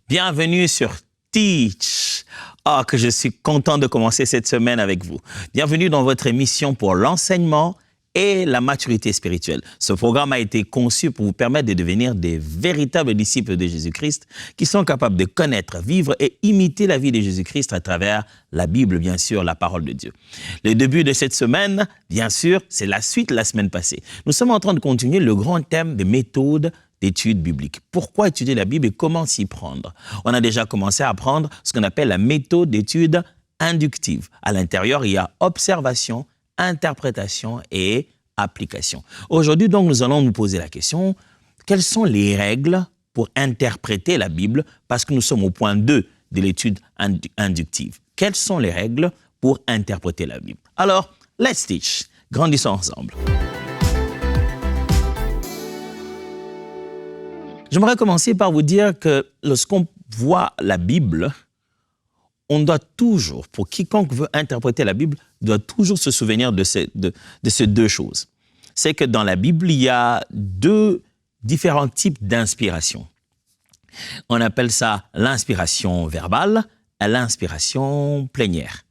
Bienvenue sur Teach. Ah, que je suis content de commencer cette semaine avec vous. Bienvenue dans votre émission pour l'enseignement et la maturité spirituelle. Ce programme a été conçu pour vous permettre de devenir des véritables disciples de Jésus-Christ qui sont capables de connaître, vivre et imiter la vie de Jésus-Christ à travers la Bible, bien sûr, la parole de Dieu. Le début de cette semaine, bien sûr, c'est la suite de la semaine passée. Nous sommes en train de continuer le grand thème des méthodes d'études bibliques. Pourquoi étudier la Bible et comment s'y prendre? On a déjà commencé à apprendre ce qu'on appelle la méthode d'étude inductive. À l'intérieur, il y a observation, interprétation et application. Aujourd'hui, donc, nous allons nous poser la question, quelles sont les règles pour interpréter la Bible? Parce que nous sommes au point 2 de l'étude inductive. Quelles sont les règles pour interpréter la Bible? Alors, let's teach. Grandissons ensemble. J'aimerais commencer par vous dire que lorsqu'on voit la Bible, on doit toujours, pour quiconque veut interpréter la Bible, doit toujours se souvenir de ces deux choses. C'est que dans la Bible, il y a deux différents types d'inspiration. On appelle ça l'inspiration verbale et l'inspiration plénière.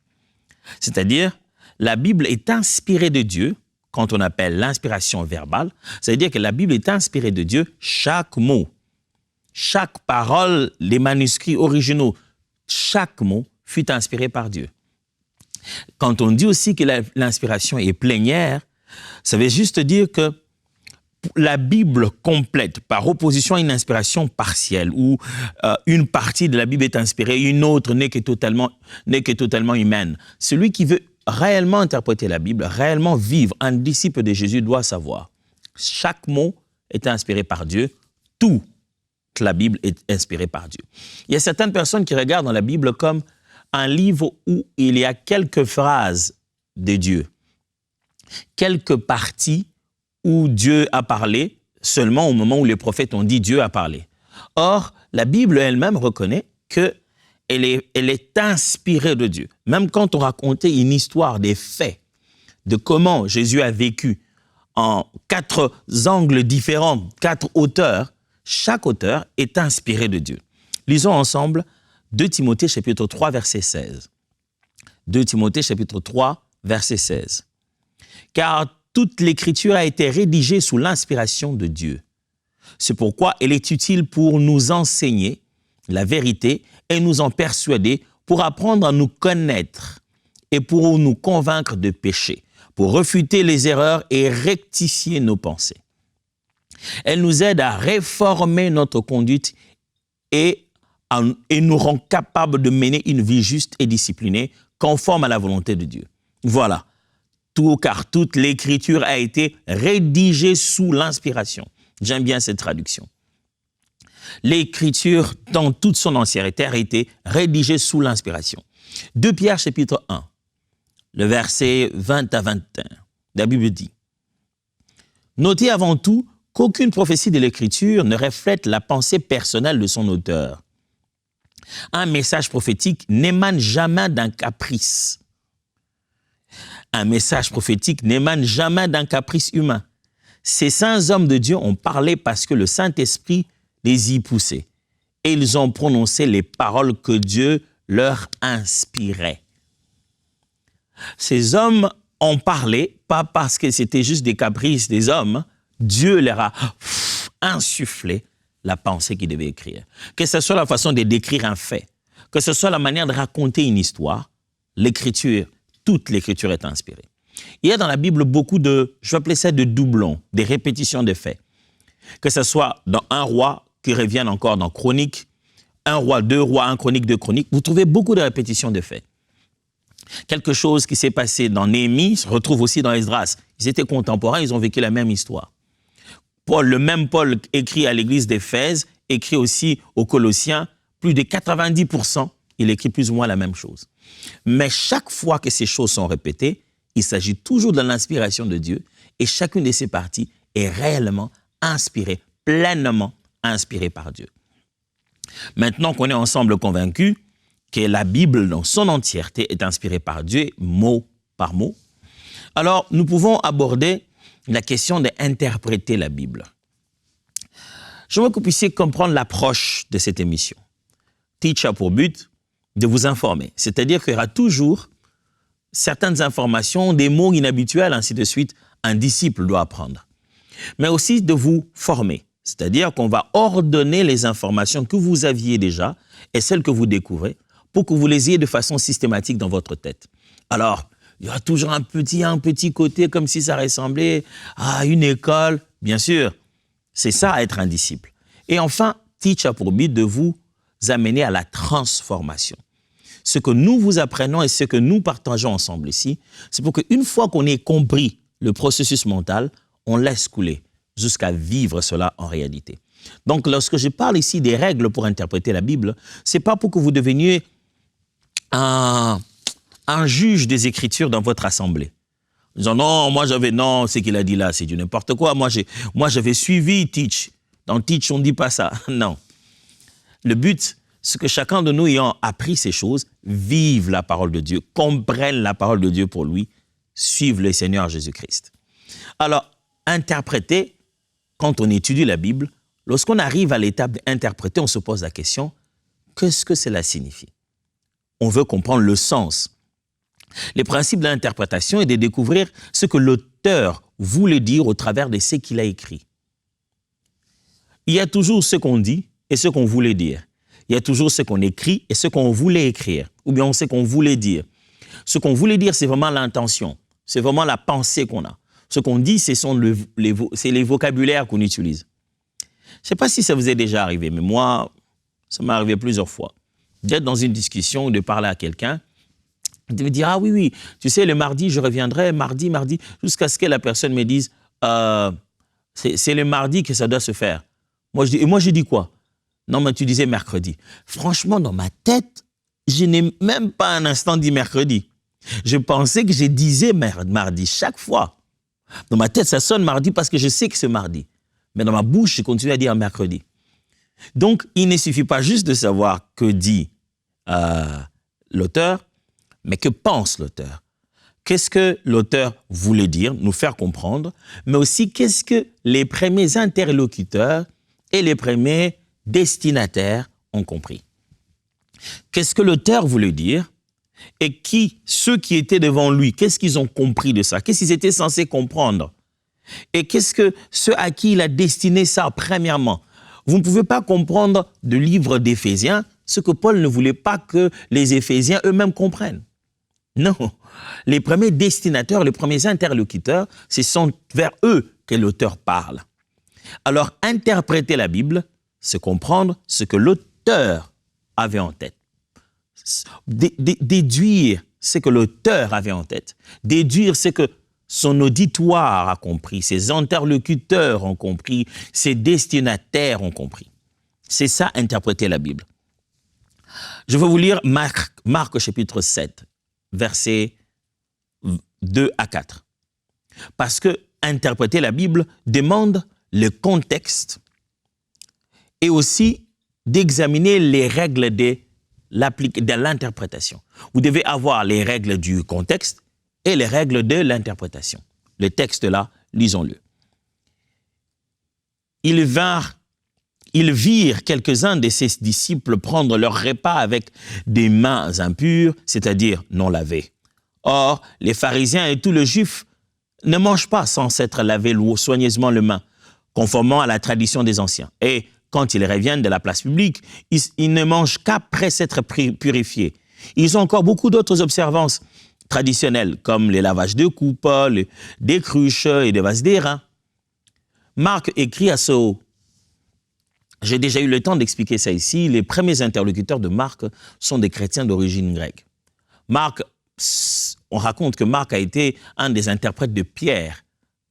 C'est-à-dire, la Bible est inspirée de Dieu. Quand on appelle l'inspiration verbale, c'est-à-dire que la Bible est inspirée de Dieu, chaque mot, chaque parole, les manuscrits originaux, chaque mot fut inspiré par Dieu. Quand on dit aussi que l'inspiration est plénière, ça veut juste dire que la Bible complète, par opposition à une inspiration partielle, où une partie de la Bible est inspirée, une autre n'est que totalement humaine. Celui qui veut réellement interpréter la Bible, réellement vivre un disciple de Jésus doit savoir. Chaque mot est inspiré par Dieu, toute la Bible est inspirée par Dieu. Il y a certaines personnes qui regardent dans la Bible comme un livre où il y a quelques phrases de Dieu, quelques parties où Dieu a parlé, seulement au moment où les prophètes ont dit Dieu a parlé. Or, la Bible elle-même reconnaît que elle est inspirée de Dieu. Même quand on racontait une histoire des faits, de comment Jésus a vécu en 4 angles différents, 4 auteurs, chaque auteur est inspiré de Dieu. Lisons ensemble 2 Timothée chapitre 3, verset 16. 2 Timothée chapitre 3, verset 16. Car toute l'écriture a été rédigée sous l'inspiration de Dieu. C'est pourquoi elle est utile pour nous enseigner la vérité et nous en persuader, pour apprendre à nous connaître et pour nous convaincre de péché, pour refuter les erreurs et rectifier nos pensées. Elle nous aide à réformer notre conduite et nous rend capables de mener une vie juste et disciplinée, conforme à la volonté de Dieu. Voilà, car toute l'écriture a été rédigée sous l'inspiration. J'aime bien cette traduction. L'écriture, dans toute son entièreté, a été rédigée sous l'inspiration. 2 Pierre, chapitre 1, le verset 20 à 21, la Bible dit « Notez avant tout qu'aucune prophétie de l'Écriture ne reflète la pensée personnelle de son auteur. Un message prophétique n'émane jamais d'un caprice. Un message prophétique n'émane jamais d'un caprice humain. Ces saints hommes de Dieu ont parlé parce que le Saint-Esprit les y poussait. Et ils ont prononcé les paroles que Dieu leur inspirait. » Ces hommes ont parlé, pas parce que c'était juste des caprices des hommes. Dieu leur a insufflé la pensée qu'ils devaient écrire. Que ce soit la façon de décrire un fait, que ce soit la manière de raconter une histoire, l'écriture, toute l'écriture est inspirée. Il y a dans la Bible beaucoup de, je vais appeler ça de doublons, des répétitions de faits. Que ce soit dans un roi, qui reviennent encore dans Chroniques, 1 roi, 2 rois, 1 chronique, 2 chroniques, vous trouvez beaucoup de répétitions de faits. Quelque chose qui s'est passé dans Néhémie se retrouve aussi dans Esdras. Ils étaient contemporains, ils ont vécu la même histoire. Le même Paul écrit à l'église d'Éphèse, écrit aussi aux Colossiens, plus de 90%, il écrit plus ou moins la même chose. Mais chaque fois que ces choses sont répétées, il s'agit toujours de l'inspiration de Dieu et chacune de ces parties est réellement inspirée, pleinement inspiré par Dieu. Maintenant qu'on est ensemble convaincus que la Bible dans son entièreté est inspirée par Dieu, mot par mot, alors nous pouvons aborder la question d'interpréter la Bible. Je veux que vous puissiez comprendre l'approche de cette émission. teach a pour but de vous informer. C'est-à-dire qu'il y aura toujours certaines informations, des mots inhabituels, ainsi de suite, un disciple doit apprendre. Mais aussi de vous former. C'est-à-dire qu'on va ordonner les informations que vous aviez déjà et celles que vous découvrez pour que vous les ayez de façon systématique dans votre tête. Alors, il y aura toujours un petit côté comme si ça ressemblait à une école. Bien sûr, c'est ça être un disciple. Et enfin, teach a pour but de vous amener à la transformation. Ce que nous vous apprenons et ce que nous partageons ensemble ici, c'est pour qu'une fois qu'on ait compris le processus mental, on laisse couler jusqu'à vivre cela en réalité. Donc, lorsque je parle ici des règles pour interpréter la Bible, ce n'est pas pour que vous deveniez un juge des Écritures dans votre assemblée. En disant, non, ce qu'il a dit là, c'est du n'importe quoi. Moi, j'avais suivi Teach. Dans Teach, on ne dit pas ça. Non. Le but, c'est que chacun de nous ayant appris ces choses, vive la parole de Dieu, comprenne la parole de Dieu pour lui, suive le Seigneur Jésus-Christ. Alors, interpréter, quand on étudie la Bible, lorsqu'on arrive à l'étape d'interpréter, on se pose la question, qu'est-ce que cela signifie? On veut comprendre le sens. Les principes de l'interprétation est de découvrir ce que l'auteur voulait dire au travers de ce qu'il a écrit. Il y a toujours ce qu'on dit et ce qu'on voulait dire. Il y a toujours ce qu'on écrit et ce qu'on voulait écrire, ou bien ce qu'on voulait dire. Ce qu'on voulait dire, c'est vraiment l'intention, c'est vraiment la pensée qu'on a. Ce qu'on dit, c'est les vocabulaires qu'on utilise. Je ne sais pas si ça vous est déjà arrivé, mais moi, ça m'est arrivé plusieurs fois. D'être dans une discussion ou de parler à quelqu'un, de me dire, ah oui, tu sais, le mardi, je reviendrai, mardi, jusqu'à ce que la personne me dise, c'est le mardi que ça doit se faire. Moi, je dis quoi? Non, mais tu disais mercredi. Franchement, dans ma tête, je n'ai même pas un instant dit mercredi. Je pensais que je disais mardi chaque fois. Dans ma tête, ça sonne mardi parce que je sais que c'est mardi. Mais dans ma bouche, je continue à dire mercredi. Donc, il ne suffit pas juste de savoir que dit l'auteur, mais que pense l'auteur. Qu'est-ce que l'auteur voulait dire, nous faire comprendre, mais aussi qu'est-ce que les premiers interlocuteurs et les premiers destinataires ont compris. Qu'est-ce que l'auteur voulait dire et ceux qui étaient devant lui, qu'est-ce qu'ils ont compris de ça? Qu'est-ce qu'ils étaient censés comprendre? Et qu'est-ce que ceux à qui il a destiné ça, premièrement? Vous ne pouvez pas comprendre du livre d'Éphésiens ce que Paul ne voulait pas que les Éphésiens eux-mêmes comprennent. Non, les premiers destinataires, les premiers interlocuteurs, ce sont vers eux que l'auteur parle. Alors, interpréter la Bible, c'est comprendre ce que l'auteur avait en tête. Déduire ce que l'auteur avait en tête. Déduire ce que son auditoire a compris, ses interlocuteurs ont compris, ses destinataires ont compris. C'est ça, interpréter la Bible. Je vais vous lire Marc chapitre 7, versets 2 à 4. Parce que interpréter la Bible demande le contexte et aussi d'examiner les règles de l'interprétation. Vous devez avoir les règles du contexte et les règles de l'interprétation. Le texte là, lisons-le. Ils virent quelques-uns de ses disciples prendre leur repas avec des mains impures, c'est-à-dire non lavées. Or, les pharisiens et tous les juifs ne mangent pas sans s'être lavés soigneusement les mains, conformément à la tradition des anciens. Et quand ils reviennent de la place publique, ils ne mangent qu'après s'être purifiés. Ils ont encore beaucoup d'autres observances traditionnelles, comme les lavages de coupes, des cruches et des vases d'airain. Marc écrit à ce... J'ai déjà eu le temps d'expliquer ça ici. Les premiers interlocuteurs de Marc sont des chrétiens d'origine grecque. On raconte que Marc a été un des interprètes de Pierre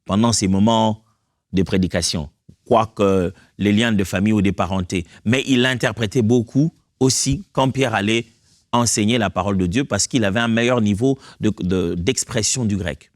pendant ces moments de prédication, quoique les liens de famille ou de parenté. Mais il l'interprétait beaucoup aussi quand Pierre allait enseigner la parole de Dieu parce qu'il avait un meilleur niveau d'expression du grec.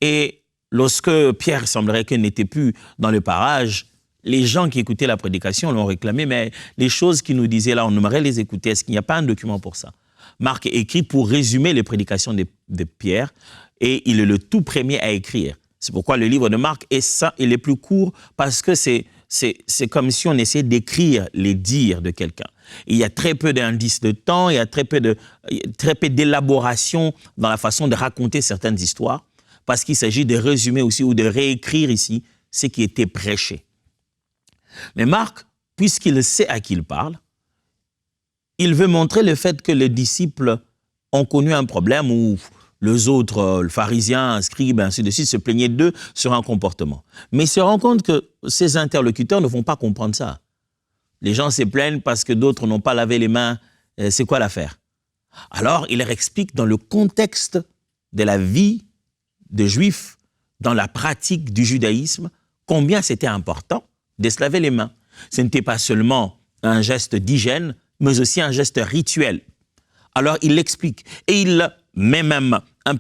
Et lorsque Pierre semblerait qu'il n'était plus dans le parage, les gens qui écoutaient la prédication l'ont réclamé, mais les choses qu'il nous disait là, on aimerait les écouter. Est-ce qu'il n'y a pas un document pour ça? Marc écrit pour résumer les prédications de Pierre et il est le tout premier à écrire. C'est pourquoi le livre de Marc est le plus court parce que c'est c'est comme si on essayait d'écrire les dires de quelqu'un. Il y a très peu d'indices de temps, il y a très peu d'élaboration dans la façon de raconter certaines histoires, parce qu'il s'agit de résumer aussi ou de réécrire ici ce qui était prêché. Mais Marc, puisqu'il sait à qui il parle, il veut montrer le fait que les disciples ont connu un problème où les autres, le pharisien, scribe, ainsi de suite, se plaignaient d'eux sur un comportement. Mais il se rend compte que ces interlocuteurs ne vont pas comprendre ça. Les gens se plaignent parce que d'autres n'ont pas lavé les mains. C'est quoi l'affaire? Alors, il leur explique dans le contexte de la vie des Juifs, dans la pratique du judaïsme, combien c'était important de se laver les mains. Ce n'était pas seulement un geste d'hygiène, mais aussi un geste rituel. Alors, il l'explique. Et il met même une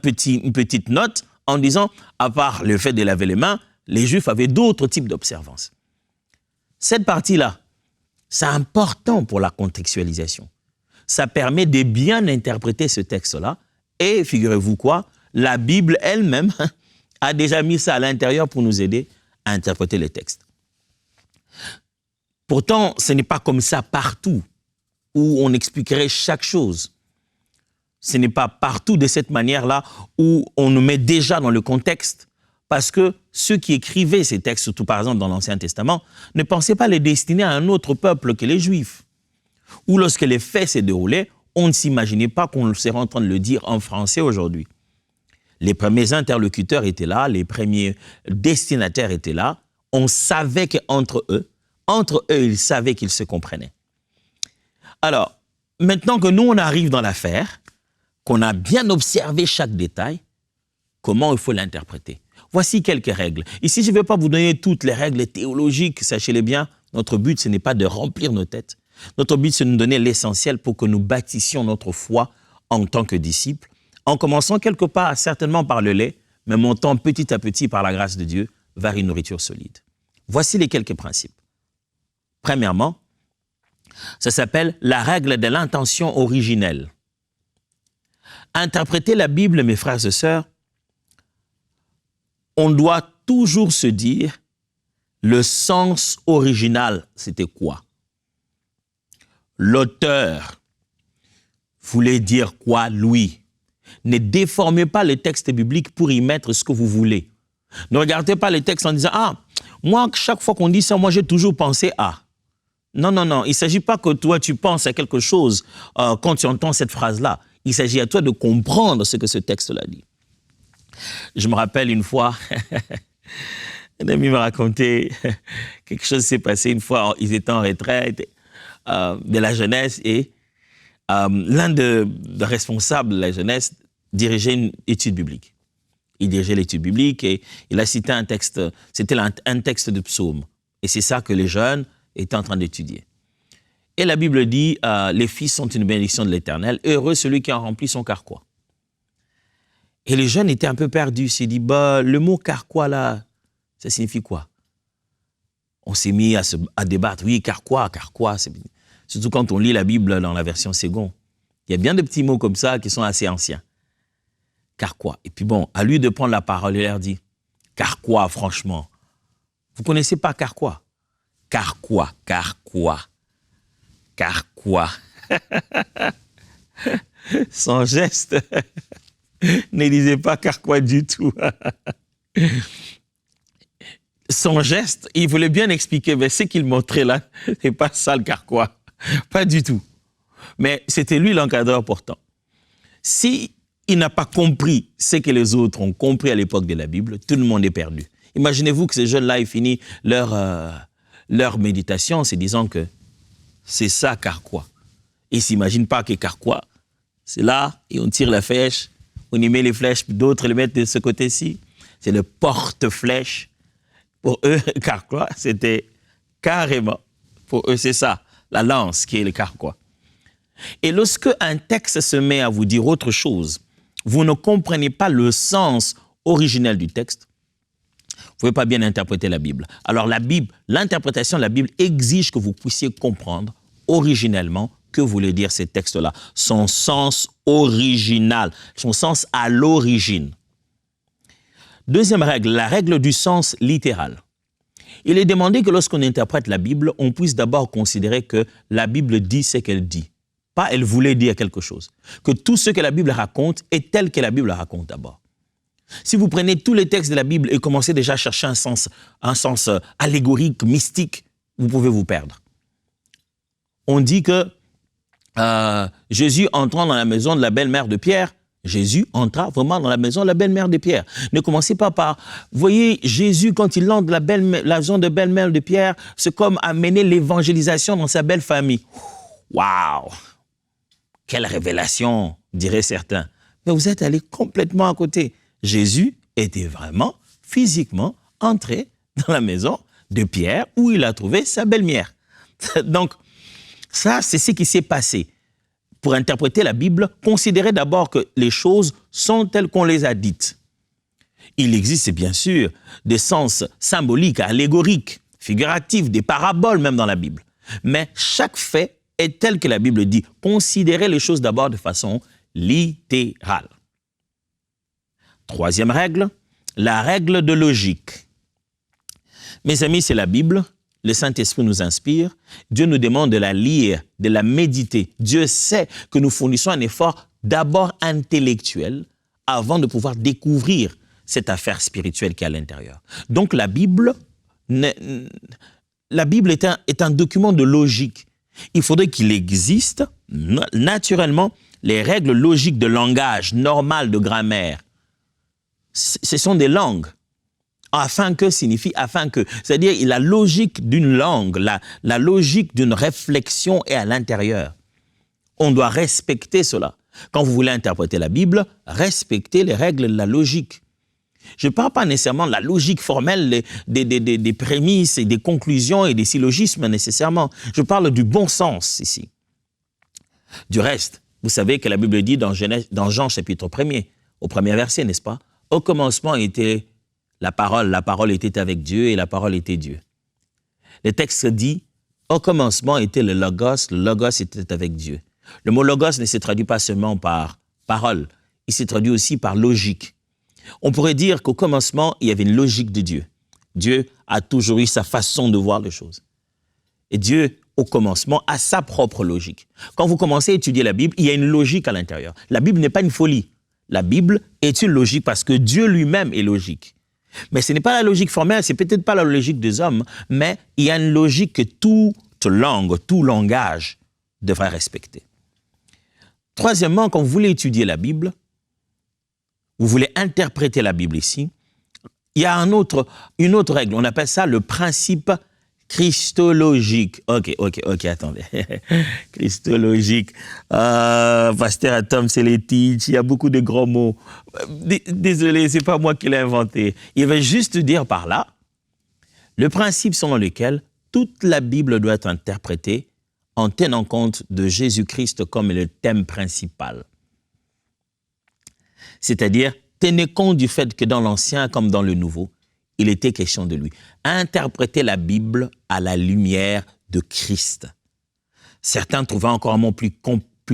petite note en disant, à part le fait de laver les mains, les Juifs avaient d'autres types d'observances. Cette partie-là, c'est important pour la contextualisation. Ça permet de bien interpréter ce texte-là. Et figurez-vous quoi, la Bible elle-même a déjà mis ça à l'intérieur pour nous aider à interpréter les textes. Pourtant, ce n'est pas comme ça partout où on expliquerait chaque chose. Ce n'est pas partout de cette manière-là où on nous met déjà dans le contexte, parce que ceux qui écrivaient ces textes, surtout par exemple dans l'Ancien Testament, ne pensaient pas les destiner à un autre peuple que les Juifs. Ou lorsque les faits se déroulaient, on ne s'imaginait pas qu'on serait en train de le dire en français aujourd'hui. Les premiers interlocuteurs étaient là, les premiers destinataires étaient là. On savait qu'entre eux, ils savaient qu'ils se comprenaient. Alors, maintenant que nous, on arrive dans l'affaire, qu'on a bien observé chaque détail, comment il faut l'interpréter? Voici quelques règles. Ici, je ne vais pas vous donner toutes les règles théologiques, sachez-les bien. Notre but, ce n'est pas de remplir nos têtes. Notre but, c'est de nous donner l'essentiel pour que nous bâtissions notre foi en tant que disciples, en commençant quelque part, certainement par le lait, mais montant petit à petit, par la grâce de Dieu, vers une nourriture solide. Voici les quelques principes. Premièrement, ça s'appelle la règle de l'intention originelle. Interpréter la Bible, mes frères et sœurs, on doit toujours se dire le sens original, c'était quoi? L'auteur voulait dire quoi, lui? Ne déformez pas le texte biblique pour y mettre ce que vous voulez. Ne regardez pas les textes en disant « Ah, moi, chaque fois qu'on dit ça, moi, j'ai toujours pensé à… » Non, non, non. Il ne s'agit pas que toi, tu penses à quelque chose quand tu entends cette phrase-là. Il s'agit à toi de comprendre ce que ce texte-là dit. Je me rappelle une fois, un ami m'a raconté quelque chose s'est passé une fois, ils étaient en retraite de la jeunesse et l'un des responsables de la jeunesse dirigeait une étude biblique. Il dirigeait l'étude biblique et il a cité un texte, c'était un texte de psaume. Et c'est ça que les jeunes étaient en train d'étudier. Et la Bible dit, les fils sont une bénédiction de l'Éternel, heureux celui qui en remplit son carquois. Et les jeunes étaient un peu perdus, ils s'est dit, bah, le mot carquois là, ça signifie quoi? On s'est mis à débattre, oui, carquois, surtout quand on lit la Bible dans la version Ségon. Il y a bien de petits mots comme ça qui sont assez anciens. Carquois. Et puis bon, à lui de prendre la parole, il leur dit, carquois, franchement, vous connaissez pas carquois? Carquois. Son geste ne disait pas carquois du tout. Son geste, il voulait bien expliquer, mais ce qu'il montrait là, c'est pas ça le carquois. Pas du tout. Mais c'était lui l'encadreur pourtant. Si il n'a pas compris ce que les autres ont compris à l'époque de la Bible, tout le monde est perdu. Imaginez-vous que ces jeunes-là, ils finissent leur méditation en se disant que c'est ça carquois. Ils ne s'imaginent pas que carquois, c'est là, et on tire la flèche, on y met les flèches, d'autres les mettent de ce côté-ci. C'est le porte-flèche. Pour eux, carquois, c'était carrément, pour eux, c'est ça, la lance qui est le carquois. Et lorsque un texte se met à vous dire autre chose, vous ne comprenez pas le sens originel du texte, vous ne pouvez pas bien interpréter la Bible. Alors la Bible, l'interprétation de la Bible exige que vous puissiez comprendre originellement que voulait dire ces textes-là, son sens original, son sens à l'origine. Deuxième règle, la règle du sens littéral. Il est demandé que lorsqu'on interprète la Bible, on puisse d'abord considérer que la Bible dit ce qu'elle dit. Pas elle voulait dire quelque chose. Que tout ce que la Bible raconte est tel que la Bible raconte d'abord. Si vous prenez tous les textes de la Bible et commencez déjà à chercher un sens allégorique, mystique, vous pouvez vous perdre. On dit que Jésus entrant dans la maison de la belle-mère de Pierre, Jésus entra vraiment dans la maison de la belle-mère de Pierre. Ne commencez pas par... Vous voyez, Jésus, quand il entre dans la maison de belle-mère de Pierre, c'est comme amener l'évangélisation dans sa belle famille. Waouh! Quelle révélation, diraient certains. Mais vous êtes allé complètement à côté. Jésus était vraiment, physiquement, entré dans la maison de Pierre où il a trouvé sa belle-mère. Donc, ça, c'est ce qui s'est passé. Pour interpréter la Bible, considérez d'abord que les choses sont telles qu'on les a dites. Il existe bien sûr des sens symboliques, allégoriques, figuratifs, des paraboles même dans la Bible. Mais chaque fait est tel que la Bible dit. Considérez les choses d'abord de façon littérale. Troisième règle, la règle de logique. Mes amis, c'est la Bible. Le Saint-Esprit nous inspire. Dieu nous demande de la lire, de la méditer. Dieu sait que nous fournissons un effort d'abord intellectuel avant de pouvoir découvrir cette affaire spirituelle qui est à l'intérieur. Donc la Bible est un document de logique. Il faudrait qu'il existe naturellement les règles logiques de langage, normales de grammaire. Ce sont des langues. Afin que signifie afin que. C'est-à-dire la logique d'une langue, la logique d'une réflexion est à l'intérieur. On doit respecter cela. Quand vous voulez interpréter la Bible, respectez les règles de la logique. Je ne parle pas nécessairement de la logique formelle, des prémices et des conclusions et des syllogismes nécessairement. Je parle du bon sens ici. Du reste, vous savez que la Bible dit dans Jean chapitre 1er, au premier verset, n'est-ce pas? Au commencement était la parole était avec Dieu et la parole était Dieu. Le texte dit, au commencement était le logos était avec Dieu. Le mot logos ne se traduit pas seulement par parole, il se traduit aussi par logique. On pourrait dire qu'au commencement, il y avait une logique de Dieu. Dieu a toujours eu sa façon de voir les choses. Et Dieu, au commencement, a sa propre logique. Quand vous commencez à étudier la Bible, il y a une logique à l'intérieur. La Bible n'est pas une folie. La Bible est une logique parce que Dieu lui-même est logique. Mais ce n'est pas la logique formelle, c'est peut-être pas la logique des hommes, mais il y a une logique que toute langue, tout langage devrait respecter. Troisièmement, quand vous voulez étudier la Bible, vous voulez interpréter la Bible ici, il y a une autre règle, on appelle ça le principe christologique. Ok, attendez. Christologique. Pasteur Atom Seletich, il y a beaucoup de gros mots. Désolé, c'est pas moi qui l'ai inventé. Il va juste dire par là le principe selon lequel toute la Bible doit être interprétée en tenant compte de Jésus-Christ comme le thème principal. C'est-à-dire, tenez compte du fait que dans l'Ancien comme dans le Nouveau, il était question de lui. Interpréter la Bible à la lumière de Christ. Certains trouvaient encore un mot plus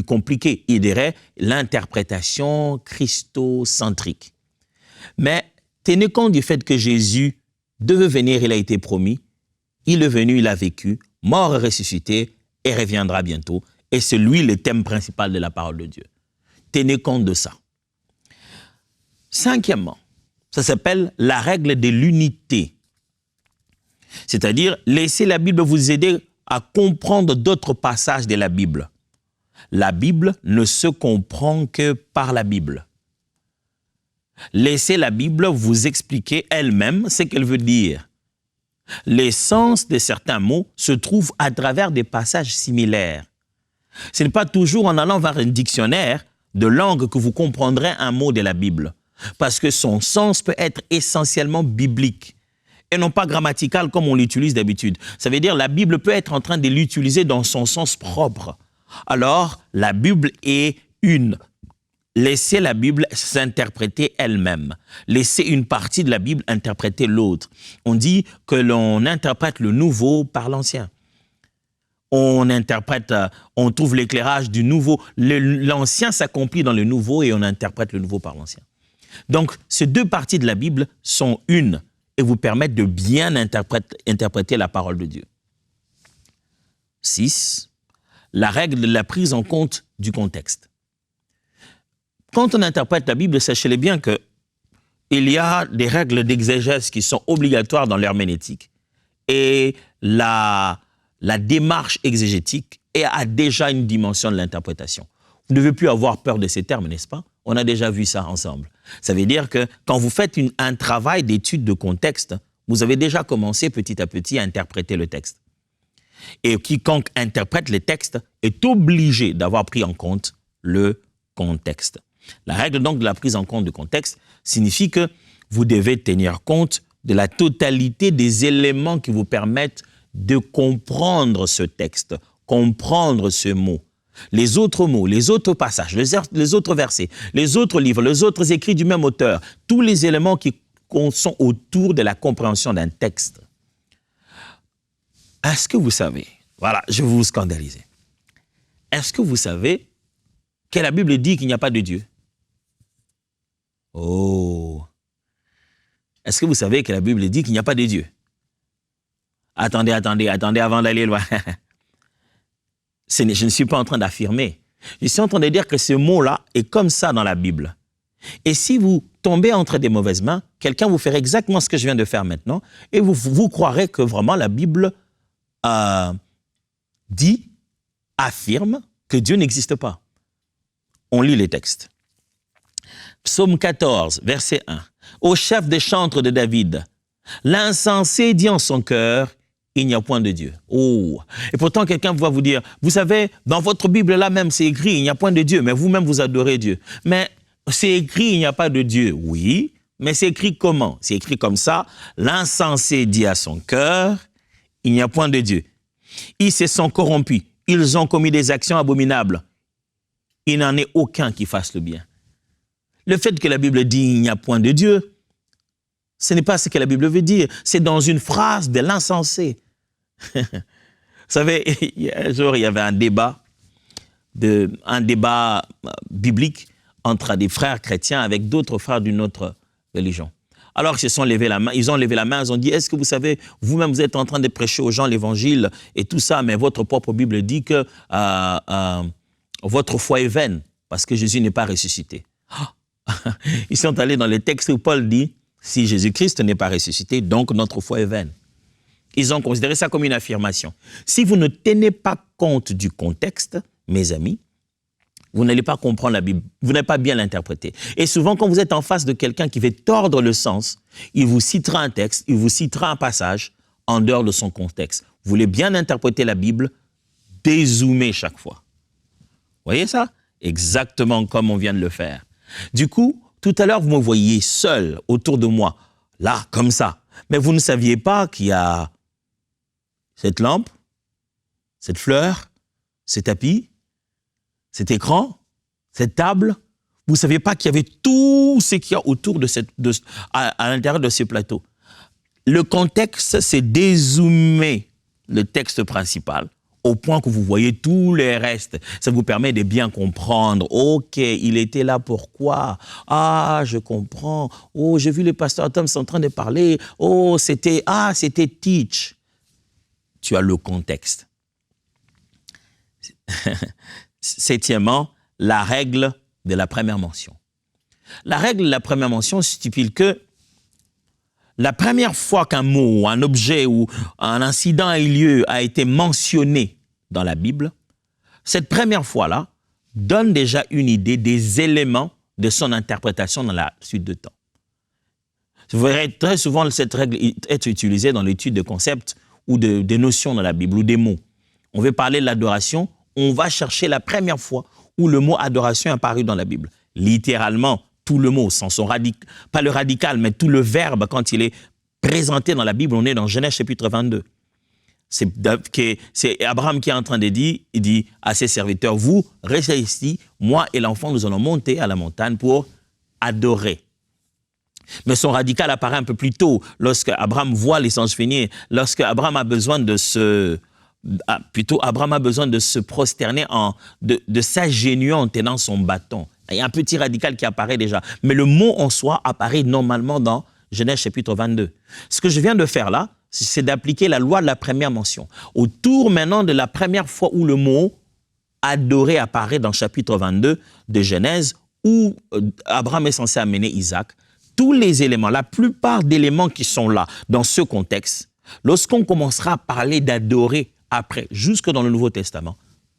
compliqué. Ils diraient l'interprétation christocentrique. Mais tenez compte du fait que Jésus devait venir, il a été promis. Il est venu, il a vécu, mort et ressuscité, et reviendra bientôt. Et c'est lui le thème principal de la parole de Dieu. Tenez compte de ça. Cinquièmement, ça s'appelle la règle de l'unité. C'est-à-dire, laissez la Bible vous aider à comprendre d'autres passages de la Bible. La Bible ne se comprend que par la Bible. Laissez la Bible vous expliquer elle-même ce qu'elle veut dire. L'essence de certains mots se trouve à travers des passages similaires. Ce n'est pas toujours en allant vers un dictionnaire de langue que vous comprendrez un mot de la Bible. Parce que son sens peut être essentiellement biblique et non pas grammatical comme on l'utilise d'habitude. Ça veut dire la Bible peut être en train de l'utiliser dans son sens propre. Alors, la Bible est une. Laissez la Bible s'interpréter elle-même. Laissez une partie de la Bible interpréter l'autre. On dit que l'on interprète le nouveau par l'ancien. On interprète, on trouve l'éclairage du nouveau. L'ancien s'accomplit dans le nouveau et on interprète le nouveau par l'ancien. Donc, ces deux parties de la Bible sont une. et vous permettre de bien interpréter la parole de Dieu. 6. La règle de la prise en compte du contexte. Quand on interprète la Bible, sachez-le bien que il y a des règles d'exégèse qui sont obligatoires dans l'herméneutique et la démarche exégétique a déjà une dimension de l'interprétation. Vous ne devez plus avoir peur de ces termes, n'est-ce pas? On a déjà vu ça ensemble. Ça veut dire que quand vous faites un travail d'étude de contexte, vous avez déjà commencé petit à petit à interpréter le texte. Et quiconque interprète les textes est obligé d'avoir pris en compte le contexte. La règle donc de la prise en compte du contexte signifie que vous devez tenir compte de la totalité des éléments qui vous permettent de comprendre ce texte, comprendre ce mot. Les autres mots, les autres passages, les autres versets, les autres livres, les autres écrits du même auteur, tous les éléments qui sont autour de la compréhension d'un texte. Est-ce que vous savez, voilà, je vais vous scandaliser. Est-ce que vous savez que la Bible dit qu'il n'y a pas de Dieu? Oh! Est-ce que vous savez que la Bible dit qu'il n'y a pas de Dieu? Attendez avant d'aller loin. Je ne suis pas en train d'affirmer. Je suis en train de dire que ce mot-là est comme ça dans la Bible. Et si vous tombez entre des mauvaises mains, quelqu'un vous fera exactement ce que je viens de faire maintenant, et vous croirez que vraiment la Bible affirme que Dieu n'existe pas. On lit les textes. Psaume 14, verset 1. Au chef des chantres de David, l'insensé dit en son cœur, il n'y a point de Dieu. Oh! Et pourtant, quelqu'un va vous dire, vous savez, dans votre Bible là même, c'est écrit, il n'y a point de Dieu, mais vous-même, vous adorez Dieu. Mais c'est écrit, il n'y a pas de Dieu. Oui, mais c'est écrit comment? C'est écrit comme ça, l'insensé dit à son cœur, il n'y a point de Dieu. Ils se sont corrompus, ils ont commis des actions abominables. Il n'en est aucun qui fasse le bien. Le fait que la Bible dit il n'y a point de Dieu, ce n'est pas ce que la Bible veut dire. C'est dans une phrase de l'insensé. Vous savez, un jour, il y avait un débat biblique entre des frères chrétiens avec d'autres frères d'une autre religion. Alors, ils ont levé la main, ils ont dit, est-ce que vous savez, vous-même, vous êtes en train de prêcher aux gens l'évangile et tout ça, mais votre propre Bible dit que votre foi est vaine parce que Jésus n'est pas ressuscité. Ils sont allés dans le texte où Paul dit, si Jésus-Christ n'est pas ressuscité, donc notre foi est vaine. Ils ont considéré ça comme une affirmation. Si vous ne tenez pas compte du contexte, mes amis, vous n'allez pas comprendre la Bible, vous n'allez pas bien l'interpréter. Et souvent, quand vous êtes en face de quelqu'un qui veut tordre le sens, il vous citera un texte, il vous citera un passage en dehors de son contexte. Vous voulez bien interpréter la Bible, dézoomez chaque fois. Vous voyez ça? Exactement comme on vient de le faire. Du coup, tout à l'heure, vous me voyiez seul autour de moi, là, comme ça. Mais vous ne saviez pas qu'il y a cette lampe, cette fleur, ce tapis, cet écran, cette table. Vous ne saviez pas qu'il y avait tout ce qu'il y a autour à l'intérieur de ce plateau. Le contexte, c'est dézoomer le texte principal au point que vous voyez tous les restes. Ça vous permet de bien comprendre. OK, il était là pourquoi? Ah, je comprends. Oh, j'ai vu le pasteur Tom en train de parler. Oh, c'était teach. Tu as le contexte. Septièmement, la règle de la première mention. La règle de la première mention stipule que la première fois qu'un mot, un objet ou un incident a eu lieu, a été mentionné dans la Bible, cette première fois-là donne déjà une idée des éléments de son interprétation dans la suite de temps. Vous verrez très souvent cette règle être utilisée dans l'étude de concepts ou de notions dans la Bible ou des mots. On veut parler de l'adoration, on va chercher la première fois où le mot adoration est apparu dans la Bible. Littéralement, tout le mot, sans son pas le radical, mais tout le verbe, quand il est présenté dans la Bible, on est dans Genèse chapitre 22. C'est Abraham qui est en train de dire, il dit à ses serviteurs, vous restez ici, moi et l'enfant, nous allons monter à la montagne pour adorer. Mais son radical apparaît un peu plus tôt, lorsque Abraham voit l'essence finir, lorsque Abraham a besoin de se prosterner, de s'agenouiller en tenant son bâton. Il y a un petit radical qui apparaît déjà. Mais le mot en soi apparaît normalement dans Genèse chapitre 22. Ce que je viens de faire là, c'est d'appliquer la loi de la première mention. Autour maintenant de la première fois où le mot adorer apparaît dans chapitre 22 de Genèse, où Abraham est censé amener Isaac, tous les éléments, la plupart d'éléments qui sont là dans ce contexte, lorsqu'on commencera à parler d'adorer après, jusque dans le Nouveau Testament,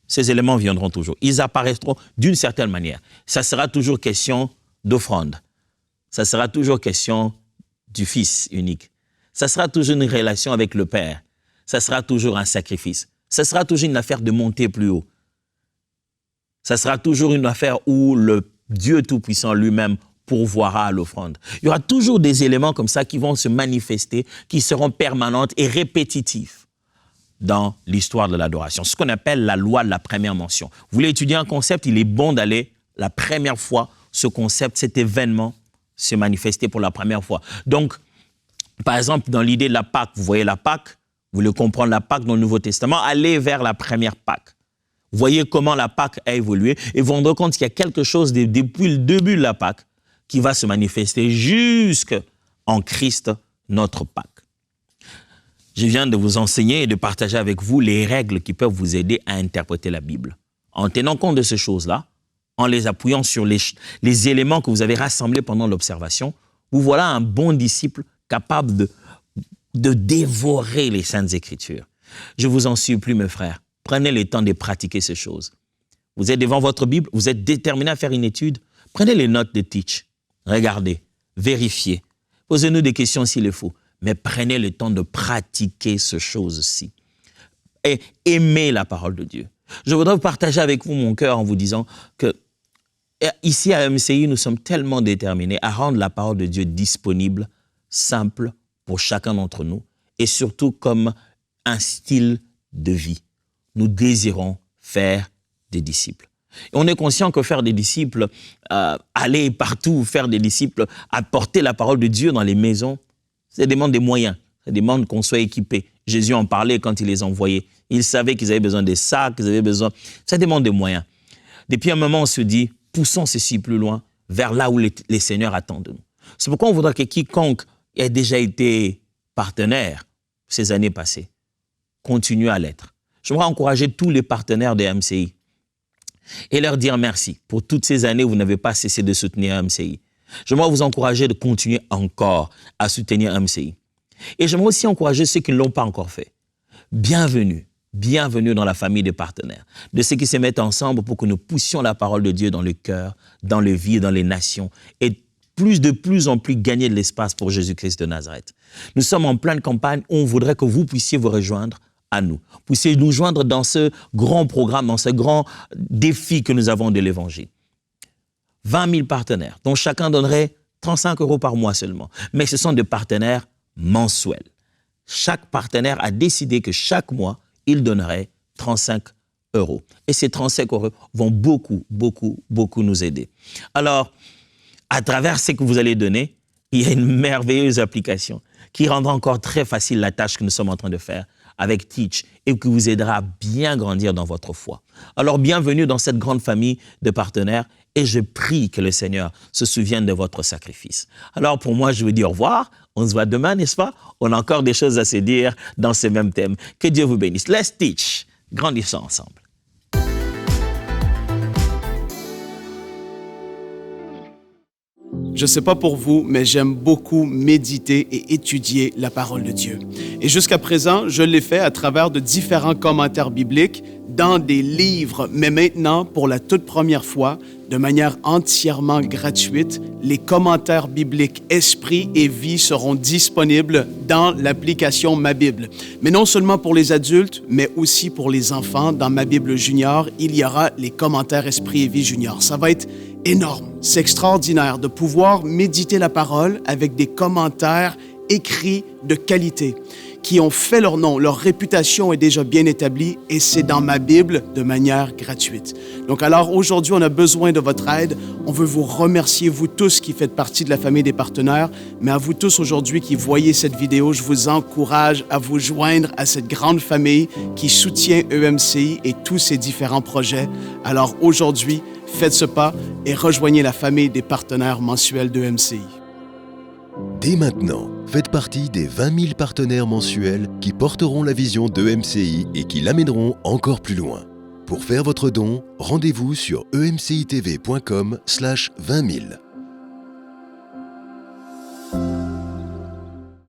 ces éléments viendront toujours. Ils apparaîtront d'une certaine manière. Ça sera toujours question d'offrande. Ça sera toujours question du Fils unique. Ça sera toujours une relation avec le Père. Ça sera toujours un sacrifice. Ça sera toujours une affaire de monter plus haut. Ça sera toujours une affaire où le Dieu Tout-Puissant lui-même pourvoira à l'offrande. Il y aura toujours des éléments comme ça qui vont se manifester, qui seront permanentes et répétitifs dans l'histoire de l'adoration. Ce qu'on appelle la loi de la première mention. Vous voulez étudier un concept, il est bon d'aller la première fois, ce concept, cet événement se manifester pour la première fois. Donc, par exemple, dans l'idée de la Pâque, vous voyez la Pâque, vous voulez comprendre la Pâque dans le Nouveau Testament, allez vers la première Pâque. Voyez comment la Pâque a évolué et vous vous rendrez compte qu'il y a quelque chose depuis le début de la Pâque qui va se manifester jusqu'en Christ, notre Pâque. Je viens de vous enseigner et de partager avec vous les règles qui peuvent vous aider à interpréter la Bible. En tenant compte de ces choses-là, en les appuyant sur les éléments que vous avez rassemblés pendant l'observation, vous voilà un bon disciple capable de dévorer les Saintes Écritures. Je vous en supplie, mes frères, prenez le temps de pratiquer ces choses. Vous êtes devant votre Bible, vous êtes déterminé à faire une étude, prenez les notes de Teach, regardez, vérifiez, posez-nous des questions s'il le faut, mais prenez le temps de pratiquer ces choses-ci. Et aimez la parole de Dieu. Je voudrais partager avec vous mon cœur en vous disant que ici à MCI, nous sommes tellement déterminés à rendre la parole de Dieu disponible, simple pour chacun d'entre nous et surtout comme un style de vie. Nous désirons faire des disciples. Et on est conscient que faire des disciples, aller partout, faire des disciples, apporter la parole de Dieu dans les maisons, ça demande des moyens, ça demande qu'on soit équipé. Jésus en parlait quand il les envoyait. Il savait qu'ils avaient besoin des sacs, qu'ils avaient besoin... Ça demande des moyens. Depuis un moment, on se dit, poussons ceci plus loin, vers là où les seigneurs attendent de nous. C'est pourquoi on voudrait que quiconque ait déjà été partenaire ces années passées continue à l'être. J'aimerais encourager tous les partenaires de MCI et leur dire merci. Pour toutes ces années, vous n'avez pas cessé de soutenir MCI. J'aimerais vous encourager de continuer encore à soutenir MCI. Et j'aimerais aussi encourager ceux qui ne l'ont pas encore fait. Bienvenue, bienvenue dans la famille des partenaires, de ceux qui se mettent ensemble pour que nous poussions la parole de Dieu dans le cœur, dans le vie, dans les nations, et de plus en plus gagner de l'espace pour Jésus-Christ de Nazareth. Nous sommes en pleine campagne où on voudrait que vous puissiez vous rejoindre à nous. Puissiez nous joindre dans ce grand programme, dans ce grand défi que nous avons de l'Évangile. 20 000 partenaires, dont chacun donnerait 35 € par mois seulement. Mais ce sont des partenaires mensuels. Chaque partenaire a décidé que chaque mois, il donnerait 35 €. Et ces 35 € vont beaucoup nous aider. Alors, à travers ce que vous allez donner, il y a une merveilleuse application qui rendra encore très facile la tâche que nous sommes en train de faire avec Teach et qui vous aidera à bien grandir dans votre foi. Alors, bienvenue dans cette grande famille de partenaires et je prie que le Seigneur se souvienne de votre sacrifice. Alors, pour moi, je vous dis au revoir. On se voit demain, n'est-ce pas? On a encore des choses à se dire dans ce même thème. Que Dieu vous bénisse. Let's Teach. Grandissons ensemble. Je ne sais pas pour vous, mais j'aime beaucoup méditer et étudier la parole de Dieu. Et jusqu'à présent, je l'ai fait à travers de différents commentaires bibliques dans des livres. Mais maintenant, pour la toute première fois, de manière entièrement gratuite, les commentaires bibliques Esprit et Vie seront disponibles dans l'application Ma Bible. Mais non seulement pour les adultes, mais aussi pour les enfants. Dans Ma Bible Junior, il y aura les commentaires Esprit et Vie Junior. Ça va être énorme. C'est extraordinaire de pouvoir méditer la parole avec des commentaires écrits de qualité qui ont fait leur nom. Leur réputation est déjà bien établie et c'est dans Ma Bible de manière gratuite. Donc alors aujourd'hui, on a besoin de votre aide. On veut vous remercier, vous tous qui faites partie de la famille des partenaires, mais à vous tous aujourd'hui qui voyez cette vidéo, je vous encourage à vous joindre à cette grande famille qui soutient EMCI et tous ses différents projets. Alors aujourd'hui, faites ce pas et rejoignez la famille des partenaires mensuels d'EMCI. Dès maintenant, faites partie des 20 000 partenaires mensuels qui porteront la vision d'EMCI et qui l'amèneront encore plus loin. Pour faire votre don, rendez-vous sur emcitv.com/20 000.